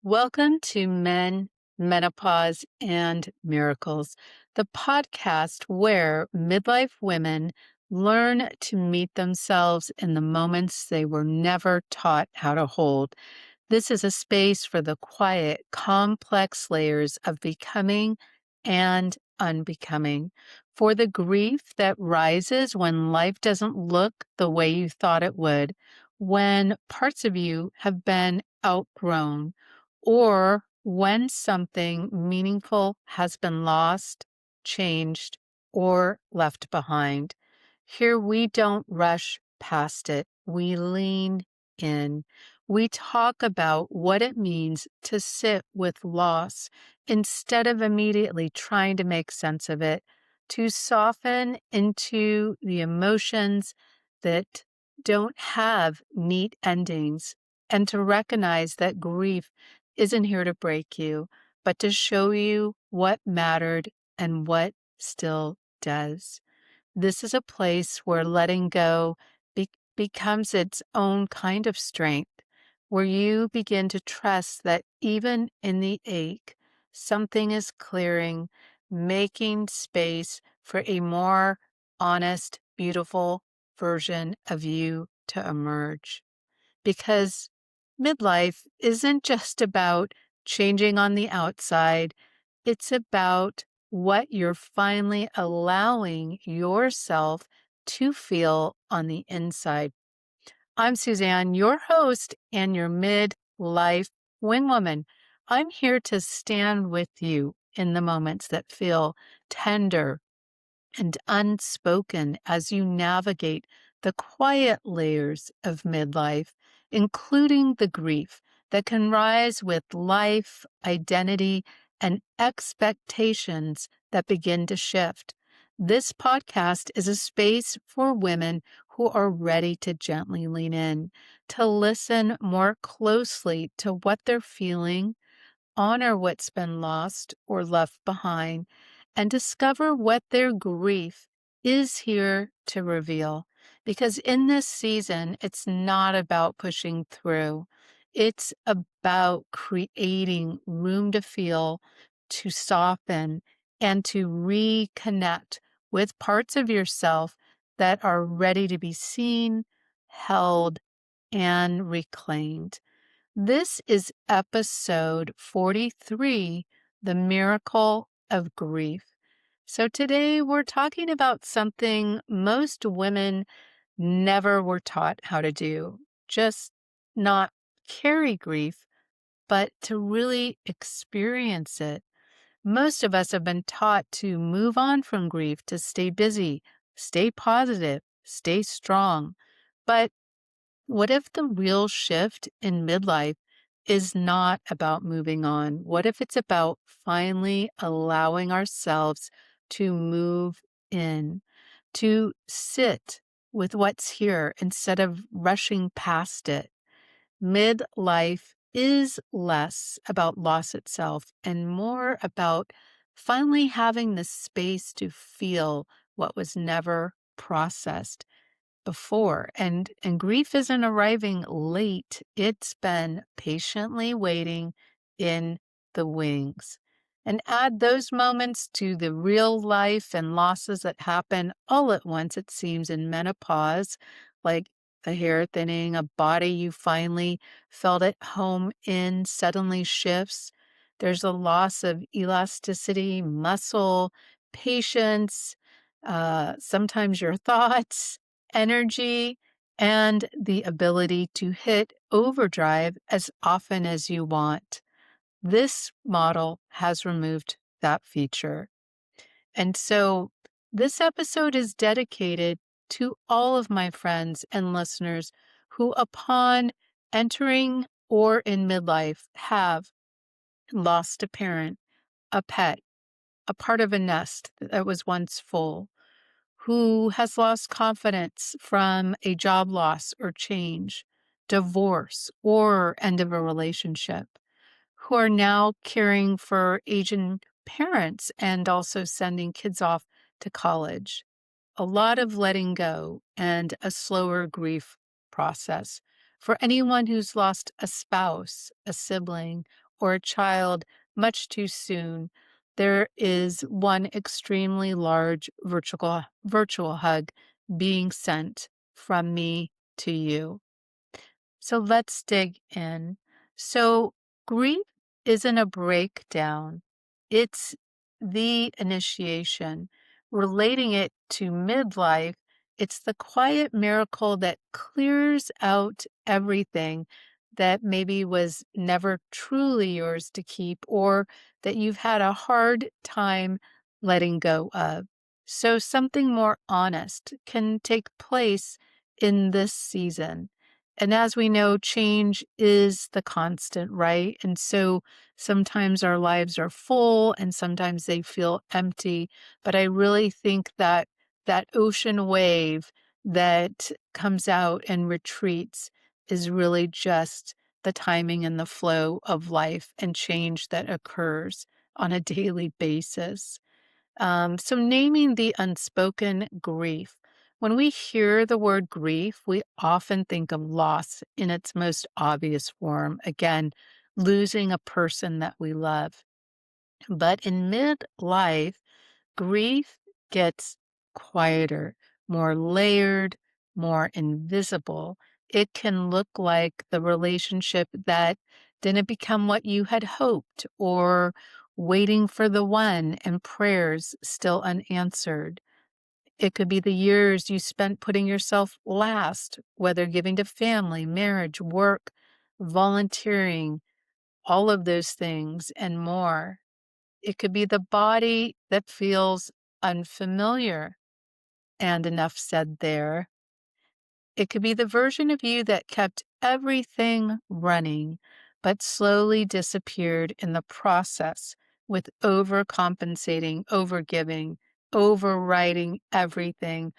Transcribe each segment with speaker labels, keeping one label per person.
Speaker 1: Welcome to Men, Menopause, and Miracles, the podcast where midlife women learn to meet themselves in the moments they were never taught how to hold. This is a space for the quiet, complex layers of becoming and unbecoming, for the grief that rises when life doesn't look the way you thought it would, when parts of you have been outgrown, or when something meaningful has been lost, changed, or left behind. Here we don't rush past it, we lean in. We talk about what it means to sit with loss instead of immediately trying to make sense of it, to soften into the emotions that don't have neat endings, and to recognize that grief isn't here to break you, but to show you what mattered and what still does. This is a place where letting go becomes its own kind of strength, where you begin to trust that even in the ache, something is clearing, making space for a more honest, beautiful version of you to emerge. Because midlife isn't just about changing on the outside, it's about what you're finally allowing yourself to feel on the inside. I'm Suzanne, your host and your midlife wing woman. I'm here to stand with you in the moments that feel tender and unspoken as you navigate the quiet layers of midlife, including the grief that can rise with life, identity, and expectations that begin to shift. This podcast is a space for women who are ready to gently lean in, to listen more closely to what they're feeling, honor what's been lost or left behind, and discover what their grief is here to reveal. Because in this season, it's not about pushing through, it's about creating room to feel, to soften, and to reconnect with parts of yourself that are ready to be seen, held, and reclaimed. This is episode 43, The Miracle of Grief. So today we're talking about something most women never were taught how to do. Just not carry grief, but to really experience it. Most of us have been taught to move on from grief, to stay busy, stay positive, stay strong. But what if the real shift in midlife is not about moving on? What if it's about finally allowing ourselves to move in, to sit with what's here instead of rushing past it? Midlife is less about loss itself and more about finally having the space to feel what was never processed before. And grief isn't arriving late. It's been patiently waiting in the wings. And add those moments to the real life and losses that happen all at once, it seems, in menopause, like a hair thinning, a body you finally felt at home in suddenly shifts. There's a loss of elasticity, muscle, patience, sometimes your thoughts, energy, and the ability to hit overdrive as often as you want. This model has removed that feature. And so this episode is dedicated to all of my friends and listeners who, upon entering or in midlife, have lost a parent, a pet, a part of a nest that was once full, who has lost confidence from a job loss or change, divorce, or end of a relationship, who are now caring for aging parents and also sending kids off to college. A lot of letting go and a slower grief process. For anyone who's lost a spouse, a sibling, or a child much too soon, there is one extremely large virtual hug being sent from me to you. So let's dig in. So, grief isn't a breakdown, it's the initiation. Relating it to midlife, it's the quiet miracle that clears out everything that maybe was never truly yours to keep or that you've had a hard time letting go of. So, something more honest can take place in this season. And as we know, change is the constant, right? And so sometimes our lives are full and sometimes they feel empty. But I really think that that ocean wave that comes out and retreats is really just the timing and the flow of life and change that occurs on a daily basis. So, naming the unspoken grief. When we hear the word grief, we often think of loss in its most obvious form. Again, losing a person that we love. But in midlife, grief gets quieter, more layered, more invisible. It can look like the relationship that didn't become what you had hoped, or waiting for the one and prayers still unanswered. It could be the years you spent putting yourself last, whether giving to family, marriage, work, volunteering, all of those things and more. It could be the body that feels unfamiliar, and enough said there. It could be the version of you that kept everything running, but slowly disappeared in the process with overcompensating, overgiving, overriding everything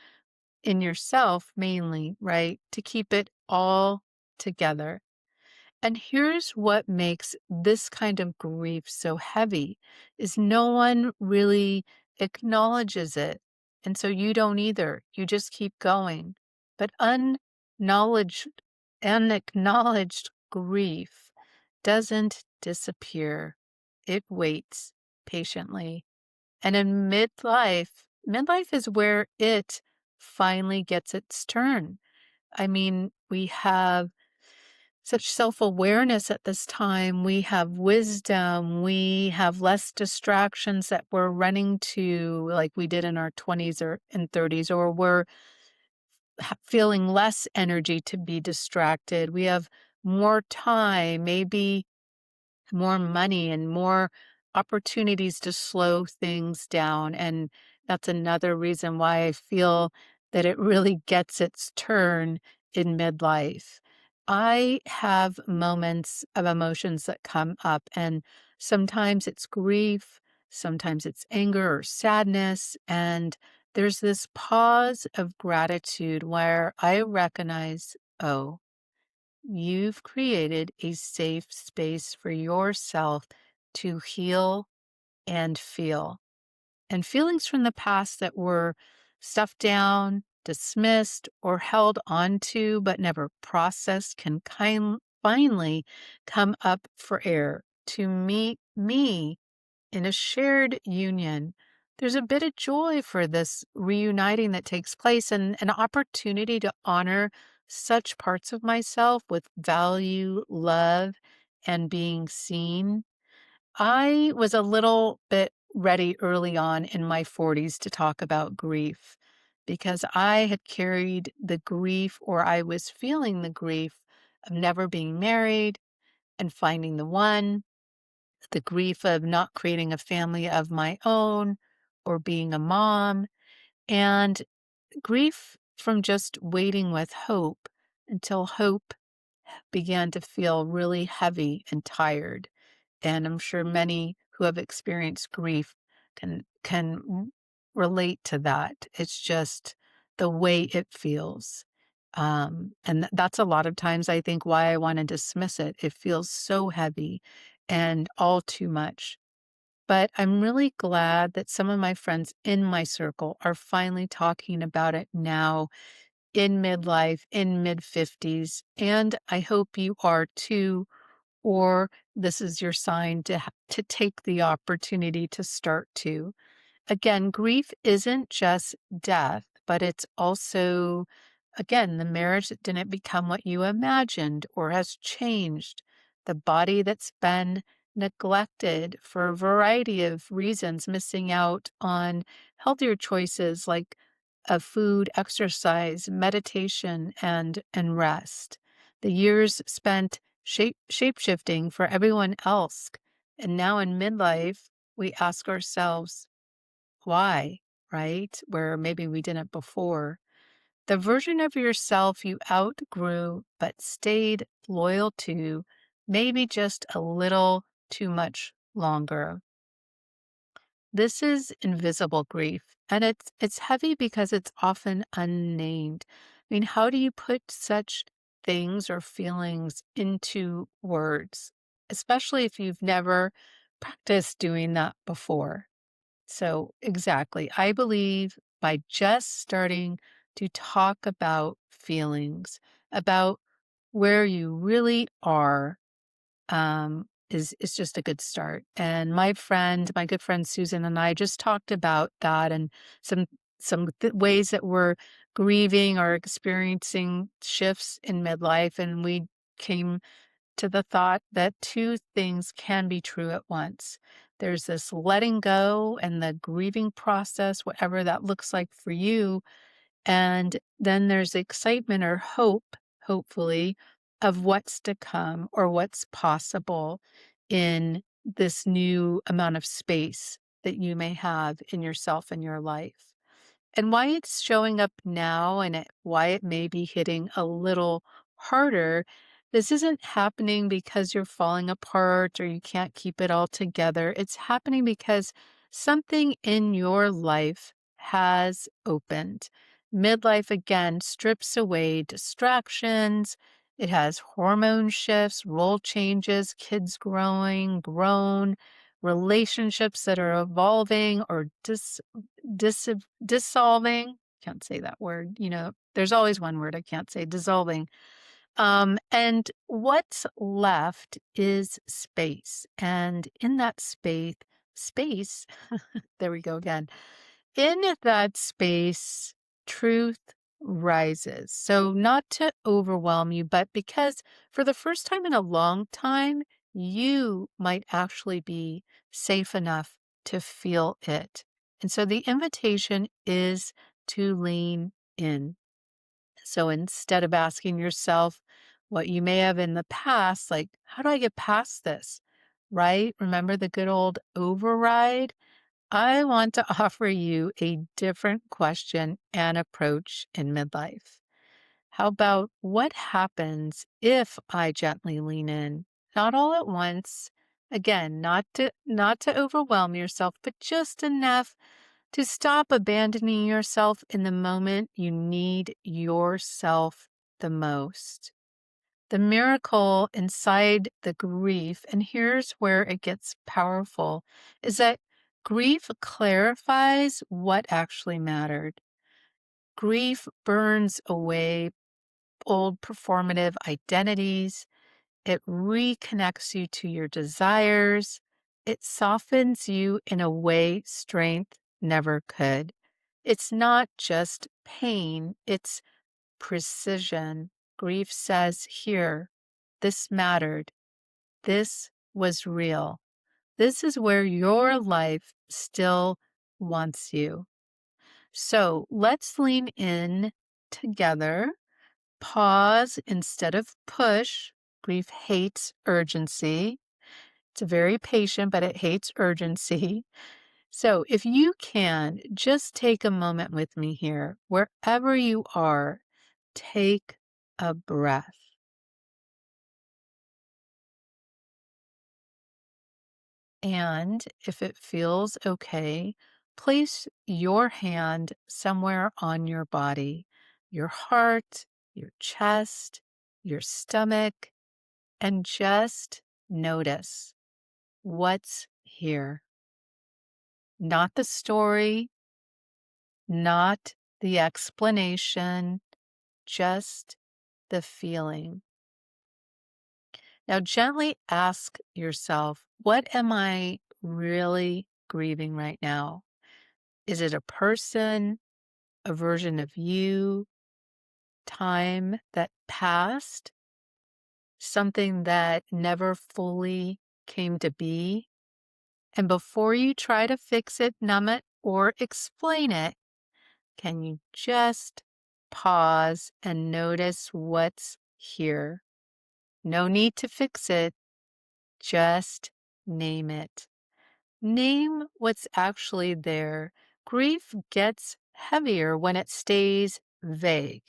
Speaker 1: in yourself mainly, right? To keep it all together. And here's what makes this kind of grief so heavy is no one really acknowledges it. And so you don't either. You just keep going. But unacknowledged grief doesn't disappear. It waits patiently. And in midlife is where it finally gets its turn. I mean, we have such self awareness at this time. We have wisdom. We have less distractions that we're running to like we did in our 20s or and 30s, or we're feeling less energy to be distracted. We have more time, maybe more money and more opportunities to slow things down. And that's another reason why I feel that it really gets its turn in midlife. I have moments of emotions that come up, and sometimes it's grief, sometimes it's anger or sadness. And there's this pause of gratitude where I recognize, oh, you've created a safe space for yourself to heal and feel. And feelings from the past that were stuffed down, dismissed, or held onto but never processed can finally come up for air to meet me in a shared union. There's a bit of joy for this reuniting that takes place and an opportunity to honor such parts of myself with value, love, and being seen. I was a little bit ready early on in my 40s to talk about grief because I had carried the grief, or I was feeling the grief of never being married and finding the one, the grief of not creating a family of my own or being a mom, and grief from just waiting with hope until hope began to feel really heavy and tired. And I'm sure many who have experienced grief can relate to that. It's just the way it feels. And that's a lot of times I think why I want to dismiss it. It feels so heavy and all too much. But I'm really glad that some of my friends in my circle are finally talking about it now in midlife, in mid 50s. And I hope you are too, or this is your sign to take the opportunity to start to. Again, grief isn't just death, but it's also, again, the marriage that didn't become what you imagined or has changed, the body that's been neglected for a variety of reasons, missing out on healthier choices like food, exercise, meditation, and rest. The years spent shape shifting for everyone else. And now in midlife, we ask ourselves, why, right? Where maybe we didn't before. The version of yourself you outgrew but stayed loyal to, maybe just a little too much longer. This is invisible grief, and it's heavy because it's often unnamed. I mean, how do you put such things or feelings into words, especially if you've never practiced doing that before? So, exactly. I believe by just starting to talk about feelings, about where you really are, is just a good start. And my good friend Susan and I just talked about that and some ways that we're grieving or experiencing shifts in midlife, and we came to the thought that two things can be true at once. There's this letting go and the grieving process, whatever that looks like for you. And then there's excitement or hope, hopefully, of what's to come or what's possible in this new amount of space that you may have in yourself and your life. And why it's showing up now and why it may be hitting a little harder. This isn't happening because you're falling apart or you can't keep it all together. It's happening because something in your life has opened. Midlife again strips away distractions. It has hormone shifts, role changes, kids grown, relationships that are evolving or dis dissolving. Can't say that word, there's always one word I can't say, dissolving. And what's left is space. And in that space, there we go again. In that space, truth rises. So not to overwhelm you, but because for the first time in a long time, you might actually be safe enough to feel it. And so the invitation is to lean in. So instead of asking yourself what you may have in the past, like, how do I get past this? Right? Remember the good old override? I want to offer you a different question and approach in midlife. How about what happens if I gently lean in? Not all at once. Again, not to overwhelm yourself, but just enough to stop abandoning yourself in the moment you need yourself the most. The miracle inside the grief, and here's where it gets powerful, is that grief clarifies what actually mattered. Grief burns away old performative identities. It reconnects you to your desires. It softens you in a way strength never could. It's not just pain, it's precision. Grief says, here, this mattered. This was real. This is where your life still wants you. So let's lean in together. Pause instead of push. Grief hates urgency. It's very patient, but it hates urgency. So if you can, just take a moment with me here. Wherever you are, take a breath. And if it feels okay, place your hand somewhere on your body, your heart, your chest, your stomach, and just notice what's here. Not the story, not the explanation, just the feeling. Now, gently ask yourself, what am I really grieving right now? Is it a person, a version of you, time that passed, something that never fully came to be? And before you try to fix it, numb it, or explain it, can you just pause and notice what's here? No need to fix it, just name it. Name what's actually there. Grief gets heavier when it stays vague.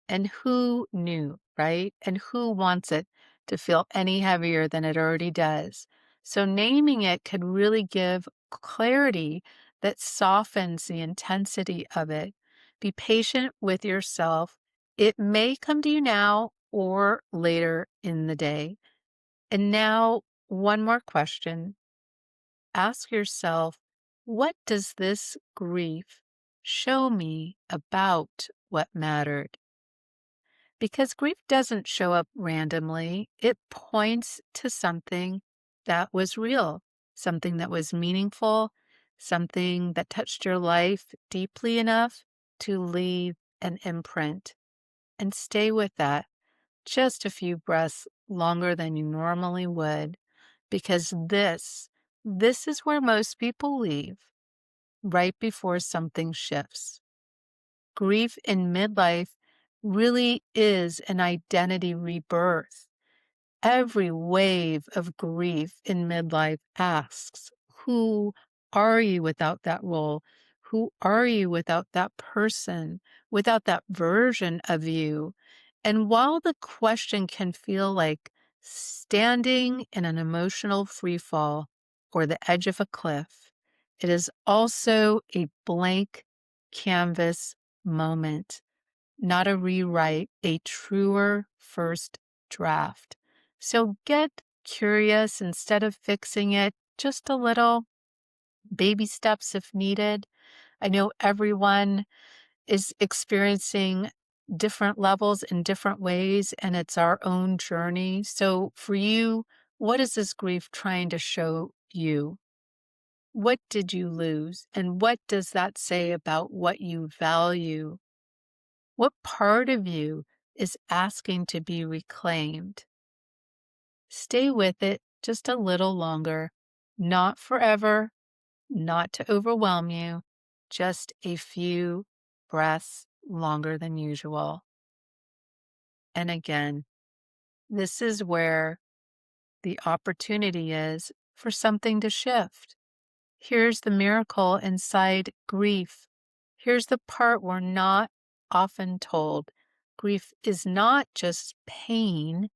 Speaker 1: And who knew, right? And who wants it to feel any heavier than it already does? So naming it could really give clarity that softens the intensity of it. Be patient with yourself. It may come to you now or later in the day. And now, one more question. Ask yourself, what does this grief show me about what mattered? Because grief doesn't show up randomly, it points to something that was real, something that was meaningful, something that touched your life deeply enough to leave an imprint. And stay with that just a few breaths longer than you normally would, because this is where most people leave right before something shifts. Grief in midlife really is an identity rebirth. Every wave of grief in midlife asks, who are you without that role? Who are you without that person, without that version of you? And while the question can feel like standing in an emotional freefall or the edge of a cliff, it is also a blank canvas moment, not a rewrite, a truer first draft. So get curious instead of fixing it just a little, baby steps if needed. I know everyone is experiencing different levels in different ways, and it's our own journey. So for you, what is this grief trying to show you? What did you lose? And what does that say about what you value? What part of you is asking to be reclaimed? Stay with it just a little longer, not forever, not to overwhelm you, just a few breaths longer than usual. And again, this is where the opportunity is for something to shift. Here's the miracle inside grief. Here's the part we're not often told. Grief is not just pain,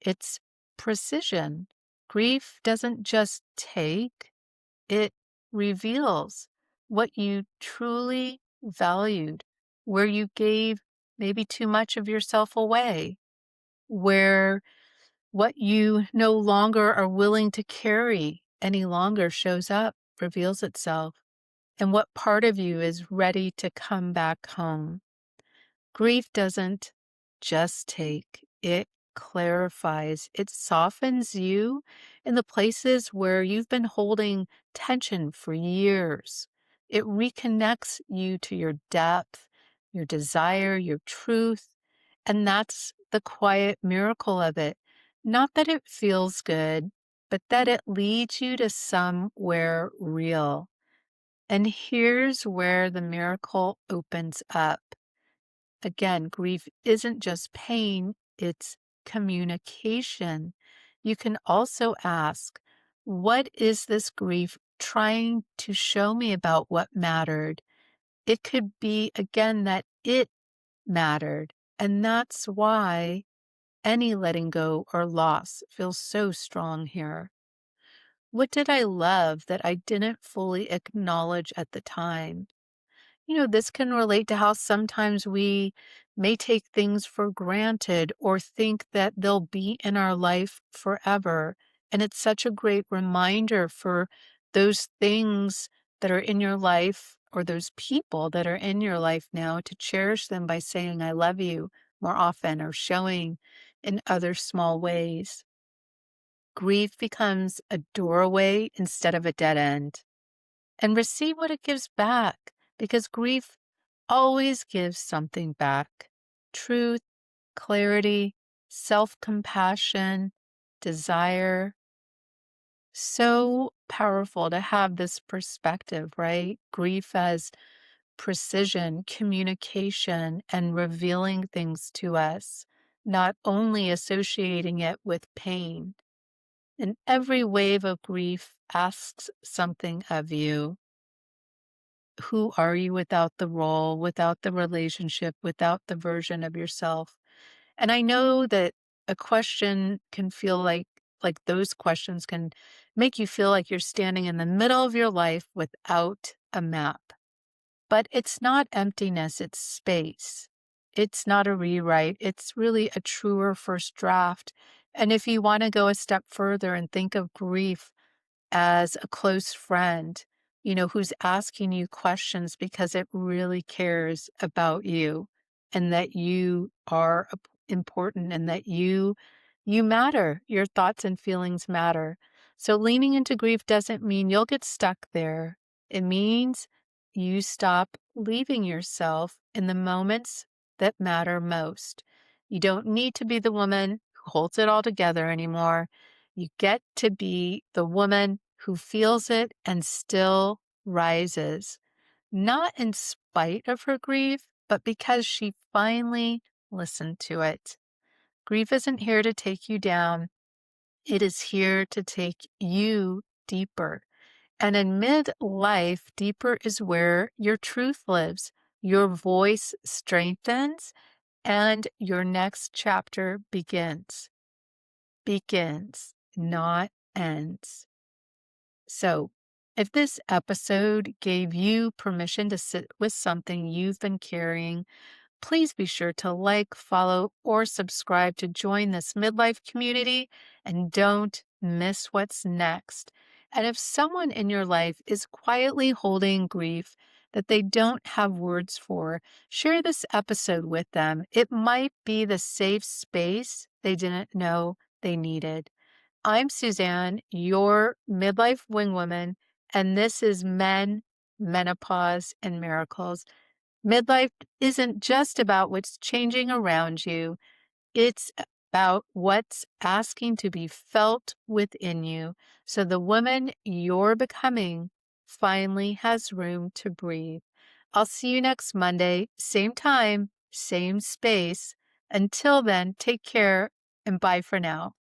Speaker 1: it's precision. Grief doesn't just take, it reveals what you truly valued, where you gave maybe too much of yourself away, where what you no longer are willing to carry any longer shows up, reveals itself, and what part of you is ready to come back home. Grief doesn't just take, it clarifies, it softens you in the places where you've been holding tension for years. It reconnects you to your depth, your desire, your truth, and that's the quiet miracle of it. Not that it feels good, but that it leads you to somewhere real. And here's where the miracle opens up. Again, grief isn't just pain, it's communication. You can also ask, what is this grief trying to show me about what mattered? It could be, again, that it mattered. And that's why any letting go or loss feels so strong here. What did I love that I didn't fully acknowledge at the time? This can relate to how sometimes we may take things for granted or think that they'll be in our life forever. And it's such a great reminder for those things that are in your life or those people that are in your life now to cherish them by saying, I love you more often or showing in other small ways. Grief becomes a doorway instead of a dead end. And receive what it gives back, because grief always gives something back: truth, clarity, self compassion, desire. So powerful to have this perspective, right? Grief as precision, communication, and revealing things to us, not only associating it with pain. And every wave of grief asks something of you. Who are you without the role, without the relationship, without the version of yourself? And I know that a question can feel like those questions can make you feel like you're standing in the middle of your life without a map. But it's not emptiness, it's space. It's not a rewrite, it's really a truer first draft. And if you want to go a step further and think of grief as a close friend, who's asking you questions because it really cares about you and that you are important and that you matter. Your thoughts and feelings matter. So leaning into grief doesn't mean you'll get stuck there. It means you stop leaving yourself in the moments that matter most. You don't need to be the woman who holds it all together anymore. You get to be the woman who feels it and still rises, not in spite of her grief, but because she finally listened to it. Grief isn't here to take you down, it is here to take you deeper. And in midlife, deeper is where your truth lives, your voice strengthens, and your next chapter begins. Begins, not ends. So, if this episode gave you permission to sit with something you've been carrying, please be sure to like, follow, or subscribe to join this midlife community and don't miss what's next. And if someone in your life is quietly holding grief that they don't have words for, share this episode with them. It might be the safe space they didn't know they needed. I'm Suzanne, your midlife wing woman, and this is Men, Menopause, and Miracles. Midlife isn't just about what's changing around you, it's about what's asking to be felt within you so the woman you're becoming finally has room to breathe. I'll see you next Monday, same time, same space. Until then, take care and bye for now.